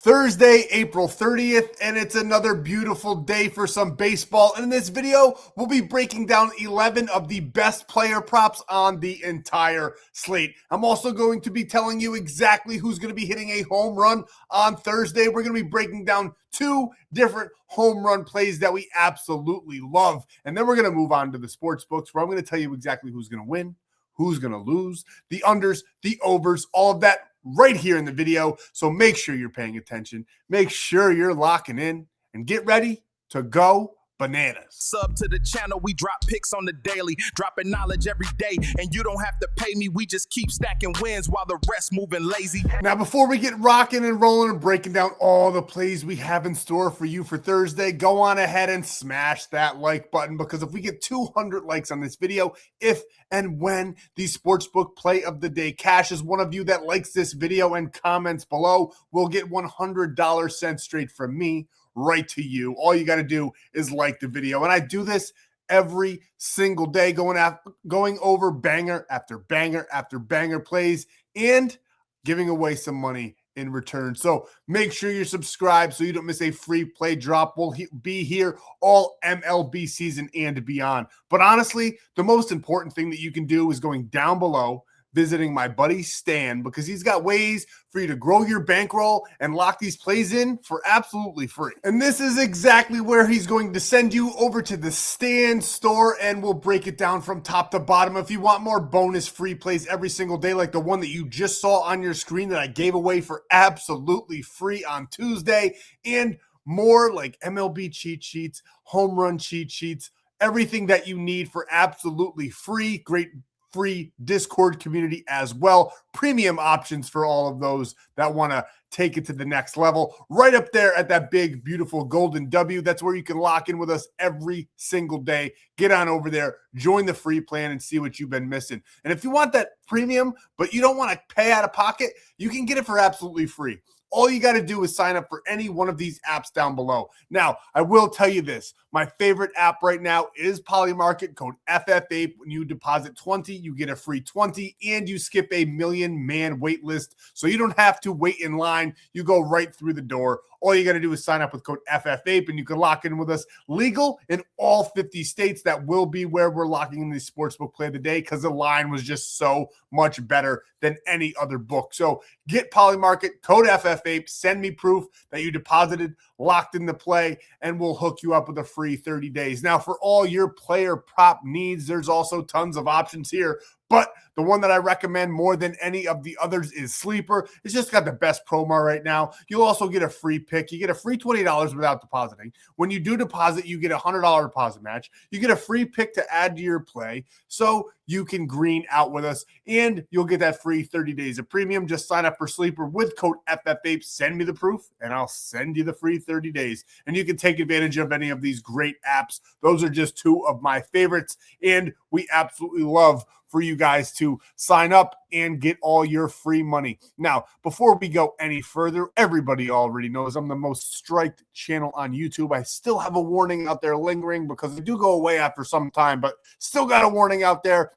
Thursday, April 30th, and it's another beautiful day for some baseball. And in this video, we'll be breaking down 11 of the best player props on the entire slate. I'm also going to be telling you exactly who's going to be hitting a home run on Thursday. We're going to be breaking down two different home run plays that we absolutely love. And then we're going to move on to the sports books, where I'm going to tell you exactly who's going to win, who's going to lose, the unders, the overs, all of that right here in the video. So make sure you're paying attention. Make sure you're locking in and get ready to go bananas. Sub to the channel, we drop picks on the daily, dropping knowledge every day, and you don't have to pay me. We just keep stacking wins while the rest moving lazy. Now, before we get rocking and rolling and breaking down all the plays we have in store for you for Thursday, go on ahead and smash that like button, because if we get 200 likes on this video, if and when the sportsbook play of the day cashes, one of you that likes this video and comments below will get $100 sent straight from me right to you. All you got to do is like the video. And I do this every single day, going over banger after banger after banger plays and giving away some money in return. So make sure you're subscribed so you don't miss a free play drop. We'll be here all MLB season and beyond. But honestly, the most important thing that you can do is going down below, visiting my buddy Stan, because he's got ways for you to grow your bankroll and lock these plays in for absolutely free. And this is exactly where he's going to send you over to the Stan.store, and we'll break it down from top to bottom. If you want more bonus free plays every single day, like the one that you just saw on your screen that I gave away for absolutely free on Tuesday, and more like MLB cheat sheets, home run cheat sheets, everything that you need for absolutely free, great free Discord community as well. Premium options for all of those that want to take it to the next level. Right up there at that big, beautiful golden W. That's where you can lock in with us every single day. Get on over there, join the free plan, and see what you've been missing. And if you want that premium, but you don't want to pay out of pocket, you can get it for absolutely free. All you got to do is sign up for any one of these apps down below. Now, I will tell you this. My favorite app right now is Polymarket. Code FF8. When you deposit 20, you get a free 20, and you skip a million-man wait list, so you don't have to wait in line. You go right through the door. All you got to do is sign up with code FF8, and you can lock in with us. Legal in all 50 states. That will be where we're locking in the sportsbook play of the day, because the line was just so much better than any other book. So get Polymarket, code FF8, send me proof that you deposited, locked in the play, and we'll hook you up with a free 30 days. Now, for all your player prop needs, there's also tons of options here, but the one that I recommend more than any of the others is Sleeper. It's just got the best promo right now. You'll also get a free pick. You get a free $20 without depositing. When you do deposit, you get a $100 deposit match. You get a free pick to add to your play, so you can green out with us, and you'll get that free 30 days of premium. Just sign up for Sleeper with code FF8. Send me the proof, and I'll send you the free 30 days. And you can take advantage of any of these great apps. Those are just two of my favorites, and we absolutely love for you guys to sign up and get all your free money. Now, before we go any further, everybody already knows I'm the most striked channel on YouTube. I still have a warning out there lingering, because I do go away after some time, but still got a warning out there.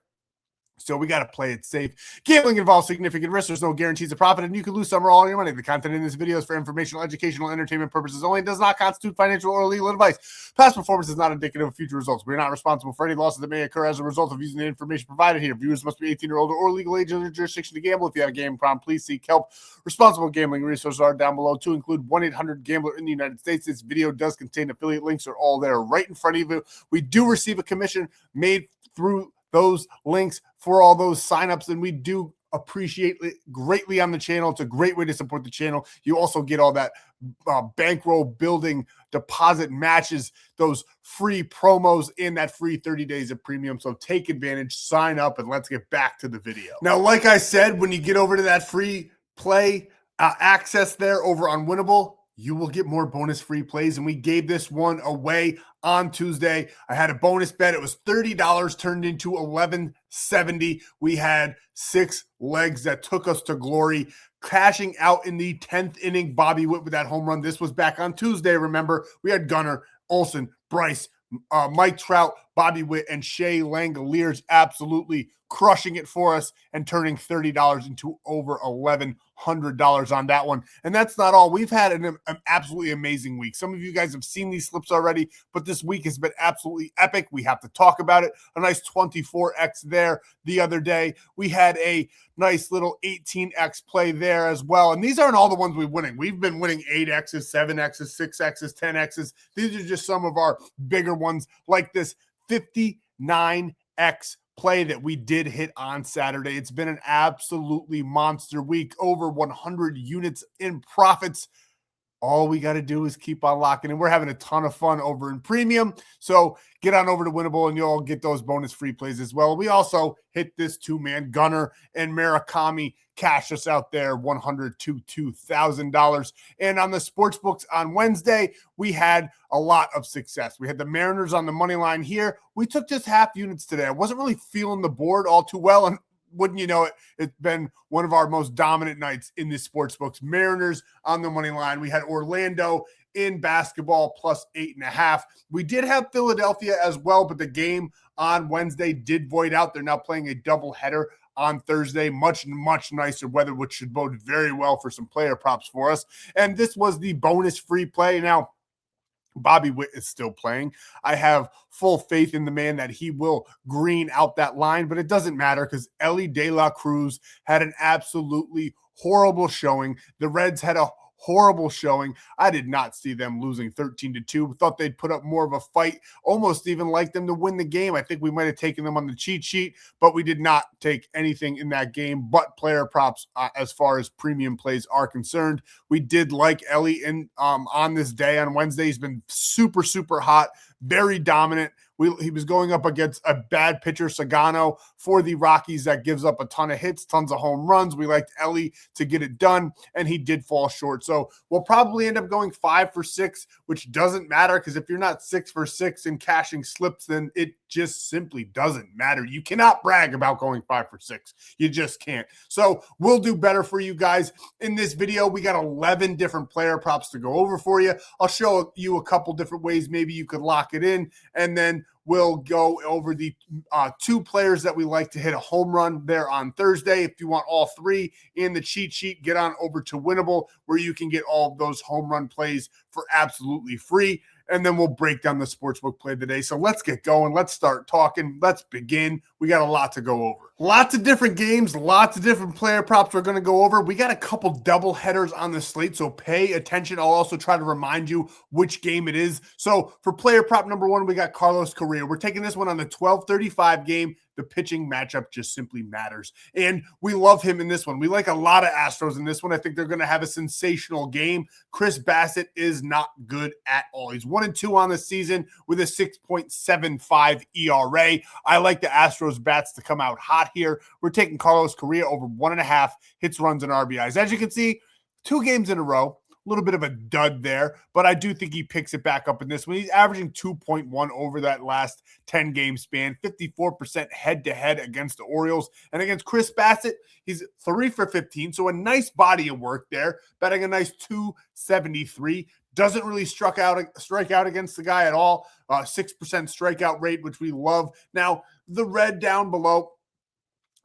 So we got to play it safe. Gambling involves significant risk. There's no guarantees of profit, and you can lose some or all your money. The content in this video is for informational, educational, entertainment purposes only. It does not constitute financial or legal advice. Past performance is not indicative of future results. We are not responsible for any losses that may occur as a result of using the information provided here. Viewers must be 18 or older or legal age in their jurisdiction to gamble. If you have a gambling problem, please seek help. Responsible gambling resources are down below, to include 1-800-GAMBLER in the United States. This video does contain affiliate links. Are all there right in front of you. We do receive a commission made through those links for all those signups, and we do appreciate it greatly on the channel. It's a great way to support the channel. You also get all that bankroll building deposit matches, those free promos, and that free 30 days of premium. So take advantage, sign up, and let's get back to the video. Now, like I said, when you get over to that free play access there over on Winnable, you will get more bonus free plays, and we gave this one away on Tuesday. I had a bonus bet. It was $30, turned into $11.70. We had 6 legs that took us to glory, cashing out in the 10th inning. Bobby Witt with that home run. This was back on Tuesday. Remember, we had Gunnar, Olsen, Bryce, Mike Trout, Bobby Witt and Shea Langoliers absolutely crushing it for us and turning $30 into over $1,100 on that one. And that's not all. We've had an absolutely amazing week. Some of you guys have seen these slips already, but this week has been absolutely epic. We have to talk about it. A nice 24x there the other day. We had a nice little 18x play there as well. And these aren't all the ones we're winning. We've been winning 8x's, 7x's, 6x's, 10x's. These are just some of our bigger ones, like this 59x play that we did hit on Saturday. It's been an absolutely monster week, over 100 units in profits. All we got to do is keep on locking in. We're having a ton of fun over in premium. So get on over to Winnable and you'll get those bonus free plays as well. We also hit this two-man Gunner and Murakami cash us out there $100 to $2,000. And on the sports books on Wednesday, we had a lot of success. We had the Mariners on the money line here. We took just half units today. I wasn't really feeling the board all too well, and wouldn't you know it, it's been one of our most dominant nights in the sports books. Mariners on the money line. We had Orlando in basketball plus 8.5. We did have Philadelphia as well, but the game on Wednesday did void out. They're now playing a doubleheader on Thursday. Much nicer weather, which should bode very well for some player props for us. And this was the bonus free play. Now, Bobby Witt is still playing. I have full faith in the man that he will green out that line, but it doesn't matter because Ellie De La Cruz had an absolutely horrible showing. The Reds had a horrible showing. I did not see them losing 13-2. Thought they'd put up more of a fight, almost even like them to win the game. I think we might have taken them on the cheat sheet, but we did not take anything in that game but player props as far as premium plays are concerned. We did like Ellie in on this day on Wednesday. He's been super, super hot, very dominant. He was going up against a bad pitcher, Sagano, for the Rockies that gives up a ton of hits, tons of home runs. We liked Ellie to get it done, and he did fall short. So we'll probably end up going 5 for 6, which doesn't matter because if you're not 6 for 6 and cashing slips, then it just simply doesn't matter. You cannot brag about going 5 for 6. You just can't. So we'll do better for you guys. In this video, we got 11 different player props to go over for you. I'll show you a couple different ways maybe you could lock it in, and then we'll go over the 2 players that we like to hit a home run there on Thursday. If you want all 3 in the cheat sheet, get on over to Winnable where you can get all of those home run plays for absolutely free. And then we'll break down the sportsbook play today. So let's get going. Let's start talking. Let's begin. We got a lot to go over. Lots of different games, lots of different player props we're going to go over. We got a couple double headers on the slate, so pay attention. I'll also try to remind you which game it is. So for player prop number 1, we got Carlos Correa. We're taking this one on the 12:35 game. The pitching matchup just simply matters. And we love him in this one. We like a lot of Astros in this one. I think they're going to have a sensational game. Chris Bassett is not good at all. He's 1-2 on the season with a 6.75 ERA. I like the Astros bats to come out hot here. We're taking Carlos Correa over 1.5 hits, runs, and RBIs. As you can see, 2 games in a row. A little bit of a dud there, but I do think he picks it back up in this one. He's averaging 2.1 over that last 10-game span, 54% head-to-head against the Orioles. And against Chris Bassett, he's 3 for 15, so a nice body of work there, betting a nice 273. Doesn't really strike out against the guy at all. 6% strikeout rate, which we love. Now, the red down below,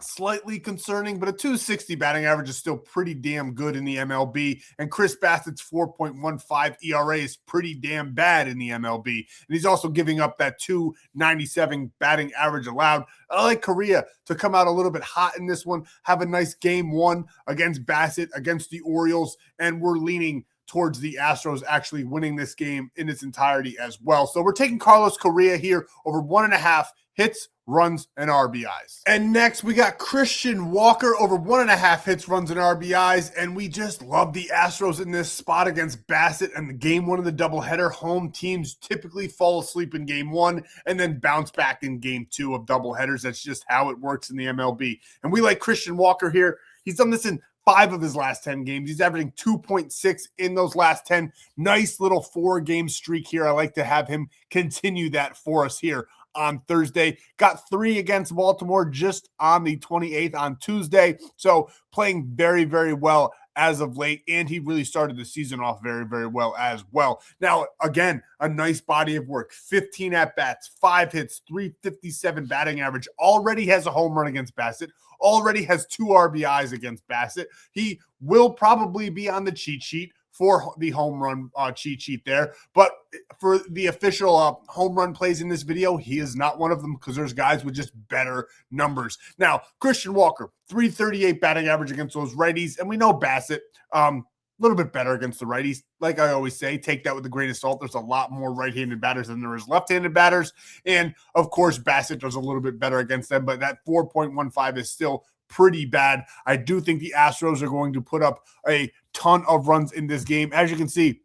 slightly concerning, but a 260 batting average is still pretty damn good in the MLB. And Chris Bassett's 4.15 ERA is pretty damn bad in the MLB. And he's also giving up that 297 batting average allowed. I like Correa to come out a little bit hot in this one, have a nice game 1 against Bassett, against the Orioles, and we're leaning towards the Astros actually winning this game in its entirety as well. So we're taking Carlos Correa here over 1.5 hits, runs, and RBIs. And next, we got Christian Walker over 1.5 hits, runs, and RBIs. And we just love the Astros in this spot against Bassett and the game 1 of the doubleheader. Home teams typically fall asleep in game 1 and then bounce back in game 2 of doubleheaders. That's just how it works in the MLB. And we like Christian Walker here. He's done this in 5 of his last 10 games. He's averaging 2.6 in those last 10. Nice little 4-game streak here. I like to have him continue that for us here on Thursday. Got 3 against Baltimore just on the 28th on Tuesday. So playing very, very well as of late, and he really started the season off very, very well as well. Now, again, a nice body of work, 15 at-bats, 5 hits, 357 batting average, already has a home run against Bassitt, already has 2 RBIs against Bassitt. He will probably be on the cheat sheet for the home run cheat sheet there. But for the official home run plays in this video, he is not one of them because there's guys with just better numbers. Now, Christian Walker, 338 batting average against those righties. And we know Bassitt, a little bit better against the righties. Like I always say, take that with a grain of salt. There's a lot more right-handed batters than there is left-handed batters. And, of course, Bassitt does a little bit better against them. But that 4.15 is still pretty bad. I do think the Astros are going to put up a ton of runs in this game. As you can see,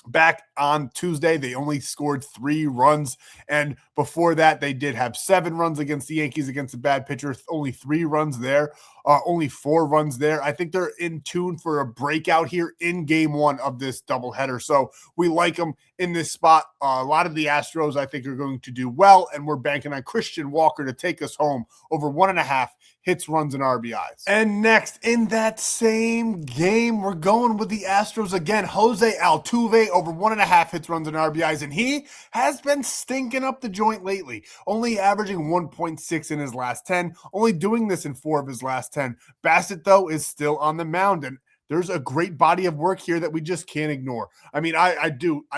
back on Tuesday, they only scored 3 runs. And before that, they did have 7 runs against the Yankees against a bad pitcher. Only 3 runs there. Only 4 runs there. I think they're in tune for a breakout here in game 1 of this doubleheader. So we like them in this spot. A lot of the Astros, I think, are going to do well, and we're banking on Christian Walker to take us home over 1.5 hits, runs, and RBIs. And next, in that same game, we're going with the Astros again. Jose Altuve over 1.5 hits, runs, and RBIs, and he has been stinking up the joint lately, only averaging 1.6 in his last 10, only doing this in 4 of his last 10. Bassitt, though, is still on the mound, and there's a great body of work here that we just can't ignore. I mean, I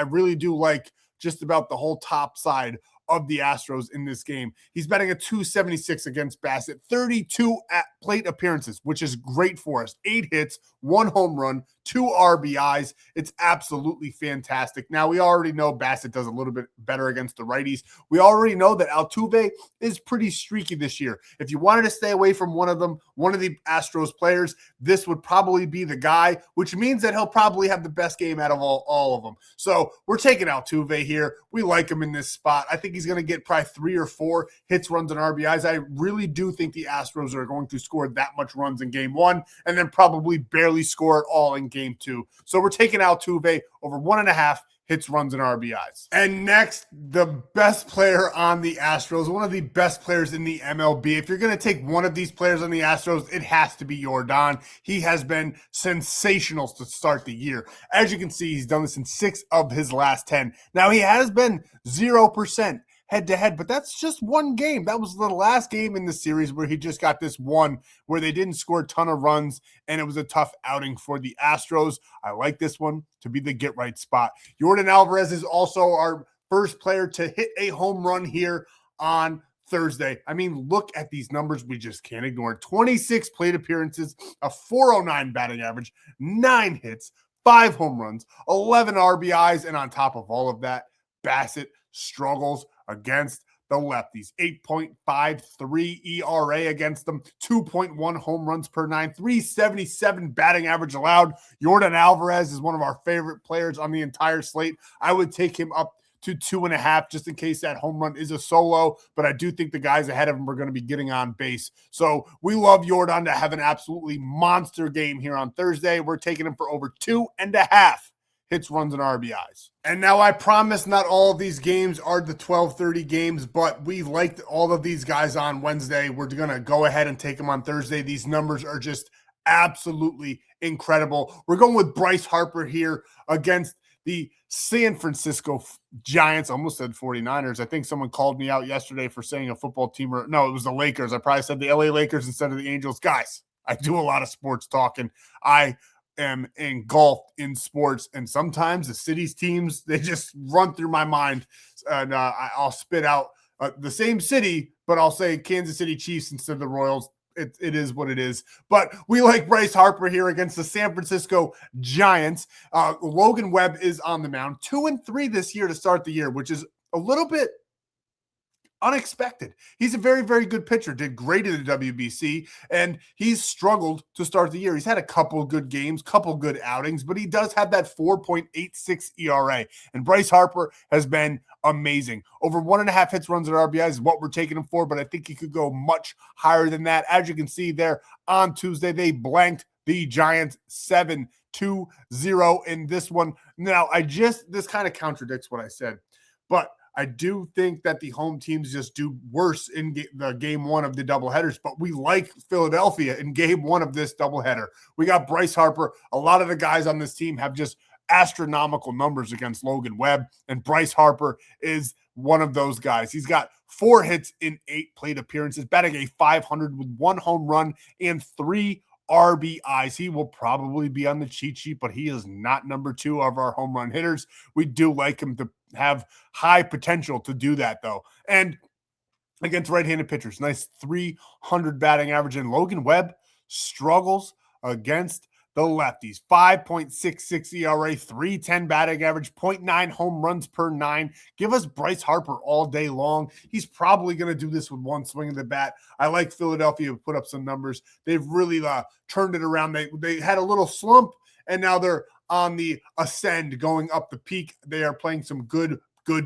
really do like just about the whole top side of the Astros in this game. He's batting a 276 against Bassitt, 32 at plate appearances, which is great for us. 8 hits, 1 home run, 2 RBIs. It's absolutely fantastic. Now, we already know Bassitt does a little bit better against the righties. We already know that Altuve is pretty streaky this year. If you wanted to stay away from one of the Astros players, this would probably be the guy, which means that he'll probably have the best game out of all of them. So we're taking Altuve here. We like him in this spot. I think he's going to get probably 3 or 4 hits, runs, and RBIs. I really do think the Astros are going to score that much runs in game 1 and then probably barely score it all in game 2. So we're taking Altuve over 1.5 hits, runs, and RBIs. And next, the best player on the Astros, one of the best players in the MLB. If you're going to take one of these players on the Astros, it has to be Yordan. He has been sensational to start the year. As you can see, he's done this in 6 of his last 10. Now, he has been 0% head-to-head, but that's just one game. That was the last game in the series where he just got this one where they didn't score a ton of runs, and it was a tough outing for the Astros. I like this one to be the get-right spot. Yordan Alvarez is also our first player to hit a home run here on Thursday. I mean, look at these numbers. We just can't ignore it. 26 plate appearances, a 409 batting average, 9 hits, 5 home runs, 11 RBIs, and on top of all of that, Bassitt struggles against the lefties. 8.53 ERA against them, 2.1 home runs per 9, 377 batting average allowed. Yordan Alvarez is one of our favorite players on the entire slate. I would take him up to 2.5 just in case that home run is a solo, but I do think the guys ahead of him are going to be getting on base. So we love Yordan to have an absolutely monster game here on Thursday. We're taking him for over 2.5 hits, runs, and RBIs. And now I promise not all of these games are the 12:30 games, but we liked all of these guys on Wednesday. We're going to go ahead and take them on Thursday. These numbers are just absolutely incredible. We're going with Bryce Harper here against the San Francisco Giants. I almost said 49ers. I think someone called me out yesterday for saying a football team. No, it was the Lakers. I probably said the LA Lakers instead of the Angels. Guys, I do a lot of sports talking. I am engulfed in sports, and sometimes the city's teams, they just run through my mind, and I'll spit out the same city, but I'll say Kansas City Chiefs instead of the Royals. It is what it is. But we like Bryce Harper here against the San Francisco Giants. Logan Webb is on the mound, 2-3 this year to start the year, which is a little bit unexpected. He's a very, very good pitcher, did great in the WBC, and he's struggled to start the year. He's had a couple good games, couple good outings, but he does have that 4.86 ERA, and Bryce Harper has been amazing. Over 1.5 hits, runs, and RBIs is what we're taking him for, but I think he could go much higher than that. As you can see there on Tuesday, they blanked the Giants 7-0 in this one. Now, this kind of contradicts what I said, but I do think that the home teams just do worse in the game one of the doubleheaders, but we like Philadelphia in game one of this doubleheader. We got Bryce Harper. A lot of the guys on this team have just astronomical numbers against Logan Webb, and Bryce Harper is one of those guys. He's got 4 hits in 8 plate appearances, batting a .500 with 1 home run and 3 RBIs. He will probably be on the cheat sheet, but he is not number 2 of our home run hitters. We do like him to have high potential to do that, though. And against right-handed pitchers, nice 300 batting average. And Logan Webb struggles against the lefties. 5.66 ERA, 3.10 batting average, 0.9 home runs per 9. Give us Bryce Harper all day long. He's probably going to do this with 1 swing of the bat. I like Philadelphia to put up some numbers. They've really turned it around. They had a little slump, and now they're on the ascend, going up the peak. They are playing some good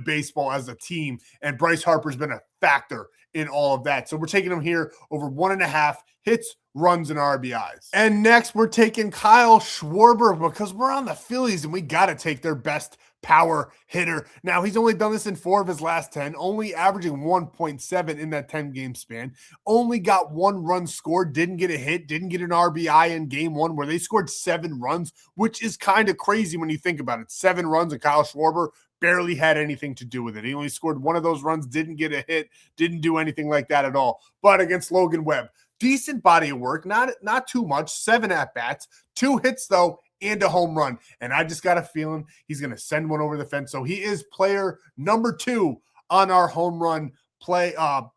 baseball as a team, and Bryce Harper's been a factor in all of that. So we're taking him here over 1.5 hits, runs, and RBIs. And next, we're taking Kyle Schwarber because we're on the Phillies, and we got to take their best power hitter. Now, he's only done this in 4 of his last 10, only averaging 1.7 in that 10-game span. Only got 1 run scored, didn't get a hit, didn't get an RBI in game 1 where they scored 7 runs, which is kind of crazy when you think about it. 7 runs, and Kyle Schwarber barely had anything to do with it. He only scored 1 of those runs, didn't get a hit, didn't do anything like that at all. But against Logan Webb, decent body of work, not too much, 7 at-bats, 2 hits, though, and a home run. And I just got a feeling he's going to send one over the fence. So he is player number 2 on our home run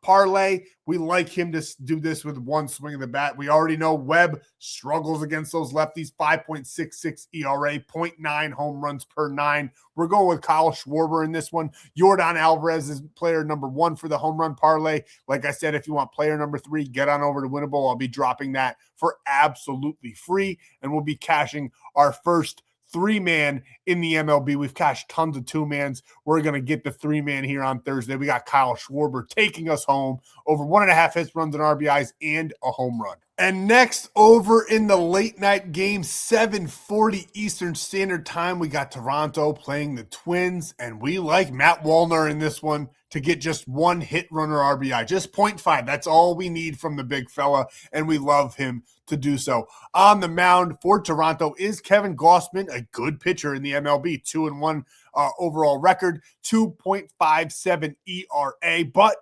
parlay. We like him to do this with 1 swing of the bat. We already know Webb struggles against those lefties. 5.66 ERA, 0.9 home runs per 9. We're going with Kyle Schwarber in this one. Yordan Alvarez is player number 1 for the home run parlay. Like I said, if you want player number 3, get on over to Winnable. I'll be dropping that for absolutely free, and we'll be cashing our first 3-man in the MLB. We've cashed tons of 2-mans. We're going to get the 3-man here on Thursday. We got Kyle Schwarber taking us home over 1.5 hits, runs, and RBIs, and a home run. And next, over in the late night game, 7:40 Eastern Standard Time, we got Toronto playing the Twins, and we like Matt Wallner in this one to get just 1 hit, run, or RBI, just 0.5. That's all we need from the big fella, and we love him to do so. On the mound for Toronto is Kevin Gausman, a good pitcher in the MLB, 2-1 overall record, 2.57 ERA, but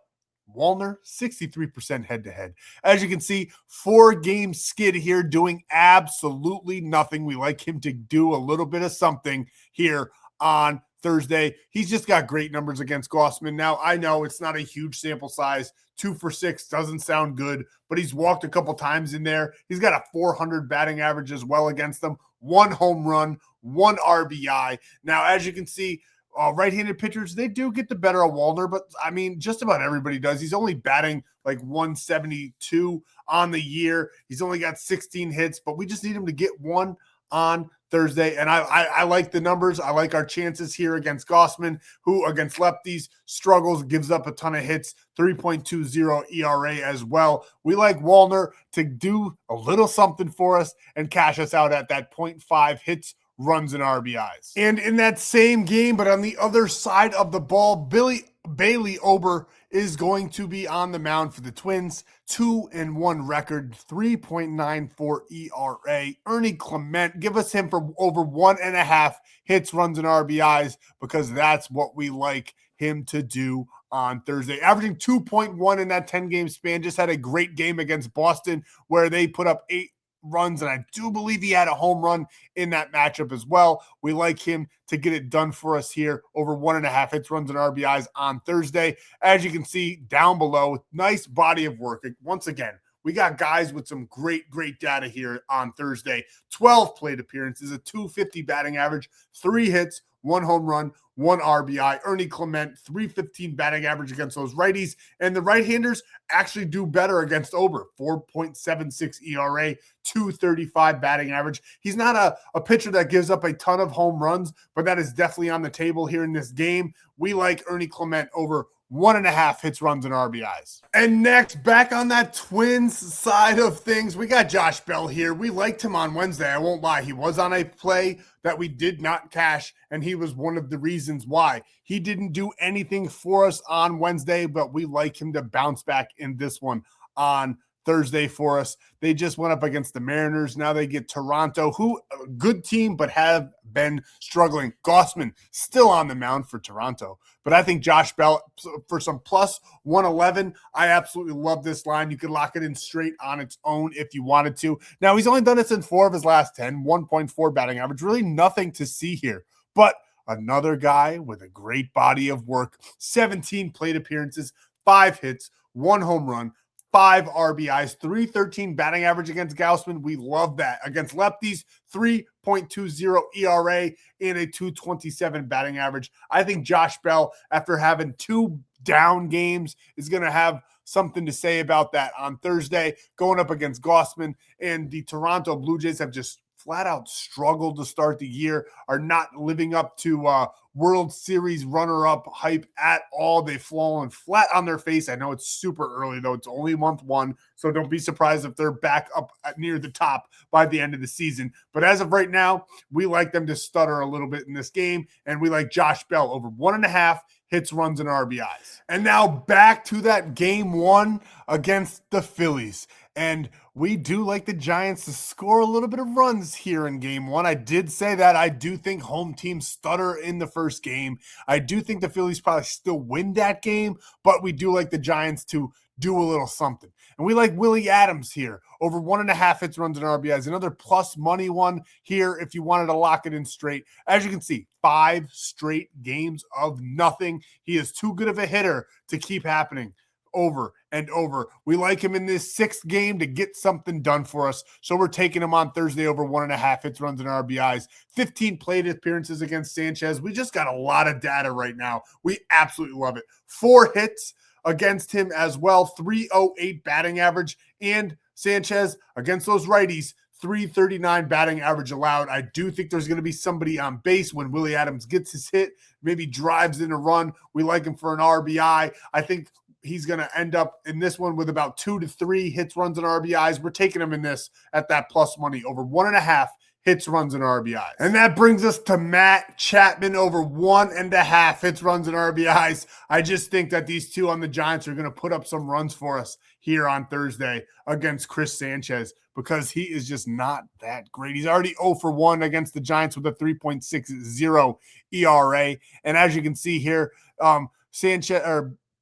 Wallner, 63% head-to-head. As you can see, 4-game skid here, doing absolutely nothing. We like him to do a little bit of something here on Thursday. He's just got great numbers against Gausman. Now, I know it's not a huge sample size. 2 for 6 doesn't sound good, but he's walked a couple times in there. He's got a 400 batting average as well against them. 1 home run, 1 RBI. Now, as you can see, right-handed pitchers, they do get the better of Wallner, but I mean, just about everybody does. He's only batting like 172 on the year. He's only got 16 hits, but we just need him to get 1 on Thursday. And I like the numbers. I like our chances here against Gausman, who against lefties struggles, gives up a ton of hits, 3.20 ERA as well. We like Wallner to do a little something for us and cash us out at that 0.5 hits, runs, and RBIs. And in that same game, but on the other side of the ball, Bailey Ober is going to be on the mound for the Twins. 2-1 record, 3.94 ERA. Ernie Clement, give us him for over 1.5 hits, runs, and RBIs, because that's what we like him to do on Thursday. Averaging 2.1 in that 10-game span. Just had a great game against Boston where they put up 8 runs, and I do believe he had a home run in that matchup as well. We like him to get it done for us here, over 1.5 hits, runs, and RBIs on Thursday. As you can see down below, nice body of work. Once again, we got guys with some great data here on Thursday. 12 plate appearances, a 250 batting average, 3 hits, 1 home run, 1 RBI. Ernie Clement, 315 batting average against those righties. And the right-handers actually do better against Ober. 4.76 ERA, 235 batting average. He's not a pitcher that gives up a ton of home runs, but that is definitely on the table here in this game. We like Ernie Clement over 1.5 hits, runs, and RBIs. And next, back on that Twins side of things, we got Josh Bell here. We liked him on Wednesday. I won't lie. He was on a play that we did not cash, and he was one of the reasons why. He didn't do anything for us on Wednesday, but we like him to bounce back in this one on Thursday for us. They just went up against the Mariners. Now they get Toronto, who a good team, but have been struggling. Gossman still on the mound for Toronto. But I think Josh Bell for some plus 111. I absolutely love this line. You could lock it in straight on its own if you wanted to. Now, he's only done this in 4 of his last 10, 1.4 batting average. Really nothing to see here. But another guy with a great body of work, 17 plate appearances, 5 hits, 1 home run, 5 RBIs, 3.13 batting average against Gausman. We love that. Against lefties, 3.20 ERA and a 2.27 batting average. I think Josh Bell, after having 2 down games, is going to have something to say about that on Thursday, going up against Gausman. And the Toronto Blue Jays have just flat out struggled to start the year, are not living up to World Series runner-up hype at all. They've fallen flat on their face. I know it's super early, though. It's only month 1, so don't be surprised if they're back up near the top by the end of the season. But as of right now, we like them to stutter a little bit in this game, and we like Josh Bell over 1.5 hits, runs, and RBIs. And now back to that game 1 against the Phillies. And we do like the Giants to score a little bit of runs here in game 1. I did say that. I do think home teams stutter in the first game. I do think the Phillies probably still win that game, but we do like the Giants to do a little something. And we like Willie Adams here, over 1.5 hits, runs, and RBIs. Another plus money one here if you wanted to lock it in straight. As you can see, 5 straight games of nothing. He is too good of a hitter to keep happening over and over. We like him in this 6th game to get something done for us. So we're taking him on Thursday over 1.5 hits, runs, and RBIs. 15 plate appearances against Sanchez. We just got a lot of data right now. We absolutely love it. 4 hits against him as well. 308 batting average. And Sanchez against those righties, 339 batting average allowed. I do think there's going to be somebody on base when Willie Adams gets his hit, maybe drives in a run. We like him for an RBI. I think he's going to end up in this one with about 2 to 3 hits, runs, and RBIs. We're taking him in this at that plus money over 1.5 hits, runs, and RBIs. And that brings us to Matt Chapman over 1.5 hits, runs, and RBIs. I just think that these two on the Giants are going to put up some runs for us here on Thursday against Chris Sanchez because he is just not that great. He's already 0 for 1 against the Giants with a 3.60 ERA. And as you can see here,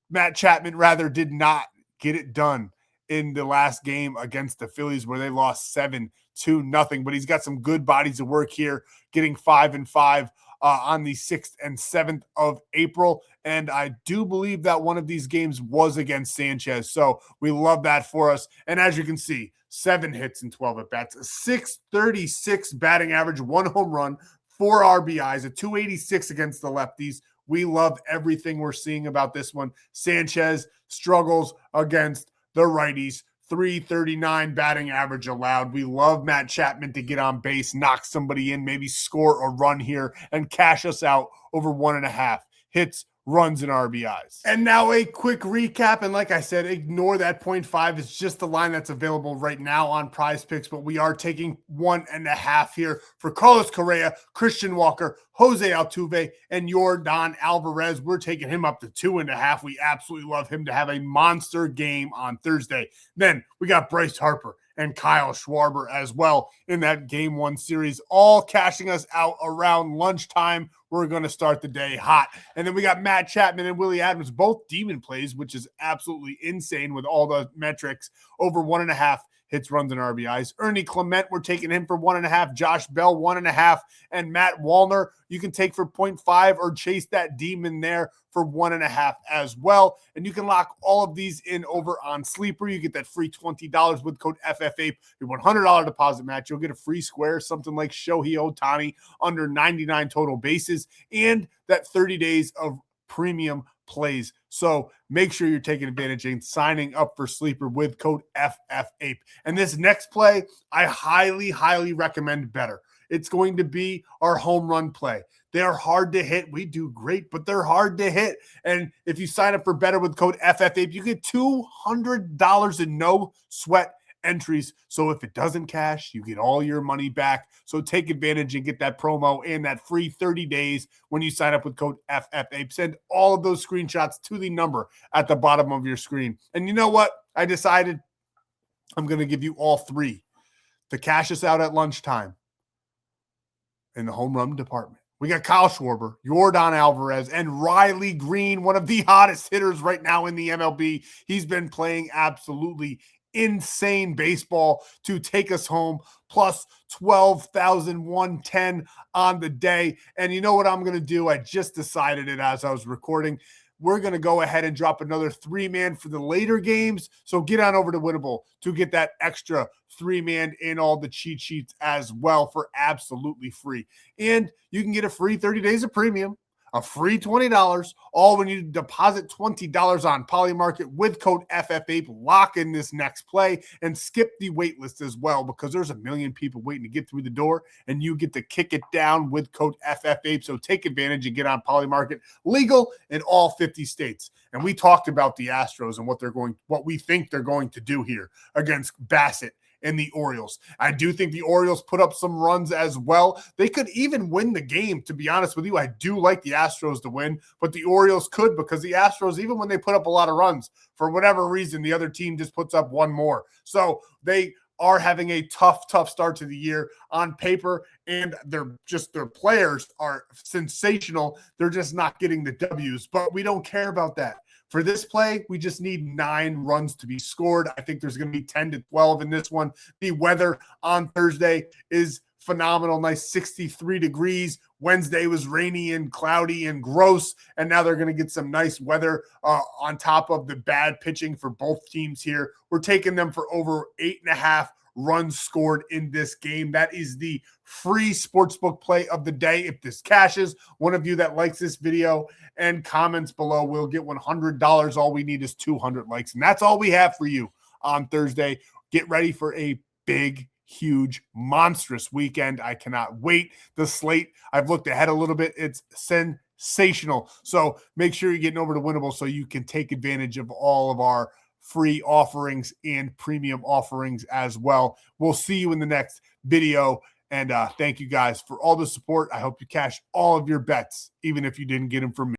Matt Chapman did not get it done in the last game against the Phillies where they lost 7-0. But he's got some good bodies of work here, getting 5-5 on the 6th and 7th of April. And I do believe that one of these games was against Sanchez. So we love that for us. And as you can see, 7 hits and 12 at-bats, a 636 batting average, 1 home run, 4 RBIs, a 286 against the lefties. We love everything we're seeing about this one. Sanchez struggles against the righties. 339 batting average allowed. We love Matt Chapman to get on base, knock somebody in, maybe score a run here, and cash us out over 1.5 hits, runs, and RBIs. And now a quick recap. And like I said, ignore that 0.5. It's just the line that's available right now on Prizepicks, but we are taking 1.5 here for Carlos Correa, Christian Walker, Jose Altuve, and Yordan Alvarez. We're taking him up to 2.5. We absolutely love him to have a monster game on Thursday. Then we got Bryce Harper and Kyle Schwarber as well in that game 1 series, all cashing us out around lunchtime. We're going to start the day hot. And then we got Matt Chapman and Willie Adams, both demon plays, which is absolutely insane with all the metrics, over 1.5 hits, runs, and RBIs. Ernie Clement, we're taking him for 1.5. Josh Bell, 1.5. And Matt Wallner, you can take for 0.5 or chase that demon there for 1.5 as well. And you can lock all of these in over on Sleeper. You get that free $20 with code FFAPE, your $100 deposit match. You'll get a free square, something like Shohei Ohtani under 99 total bases, and that 30 days of premium plays. So make sure you're taking advantage and signing up for Sleeper with code FFAPE. And this next play, I highly, highly recommend better. it's going to be our home run play. They're hard to hit. We do great, but they're hard to hit. And if you sign up for better with code FFAPE, you get $200 in no sweat entries. So if it doesn't cash, you get all your money back. So take advantage and get that promo and that free 30 days when you sign up with code FFAPE. Send all of those screenshots to the number at the bottom of your screen. And you know what? I decided I'm going to give you all three to cash us out at lunchtime in the home run department. We got Kyle Schwarber, Yordan Alvarez, and Riley Green, one of the hottest hitters right now in the MLB. He's been playing absolutely insane baseball to take us home, plus 12,110 on the day. And you know what I'm going to do? I just decided it as I was recording. We're going to go ahead and drop another 3-man for the later games. So get on over to Winnable to get that extra 3-man in all the cheat sheets as well for absolutely free. And you can get a free 30 days of premium, a free $20, all when you deposit $20 on Polymarket with code FFAPE. Lock in this next play and skip the wait list as well, because there's a million people waiting to get through the door, and you get to kick it down with code FFAPE. So take advantage and get on Polymarket, legal in all 50 states. And we talked about the Astros and what we think they're going to do here against Bassett and the Orioles. I do think the Orioles put up some runs as well. They could even win the game, to be honest with you. I do like the Astros to win, but the Orioles could, because the Astros, even when they put up a lot of runs, for whatever reason, the other team just puts up one more. So they are having a tough start to the year on paper, and their players are sensational. They're just not getting the W's, but we don't care about that. For this play, we just need 9 runs to be scored. I think there's going to be 10 to 12 in this one. The weather on Thursday is phenomenal. Nice 63 degrees. Wednesday was rainy and cloudy and gross, and now they're going to get some nice weather on top of the bad pitching for both teams here. We're taking them for over 8.5 runs scored in this game. That is the free sportsbook play of the day. If this cashes, one of you that likes this video and comments below will get $100. All we need is 200 likes, and that's all we have for you on Thursday. Get ready for a big, huge, monstrous weekend. I cannot wait. The slate, I've looked ahead a little bit. It's sensational. So make sure you're getting over to Winnable so you can take advantage of all of our free offerings and premium offerings as well. We'll see you in the next video. And thank you guys for all the support. I hope you cash all of your bets, even if you didn't get them from me.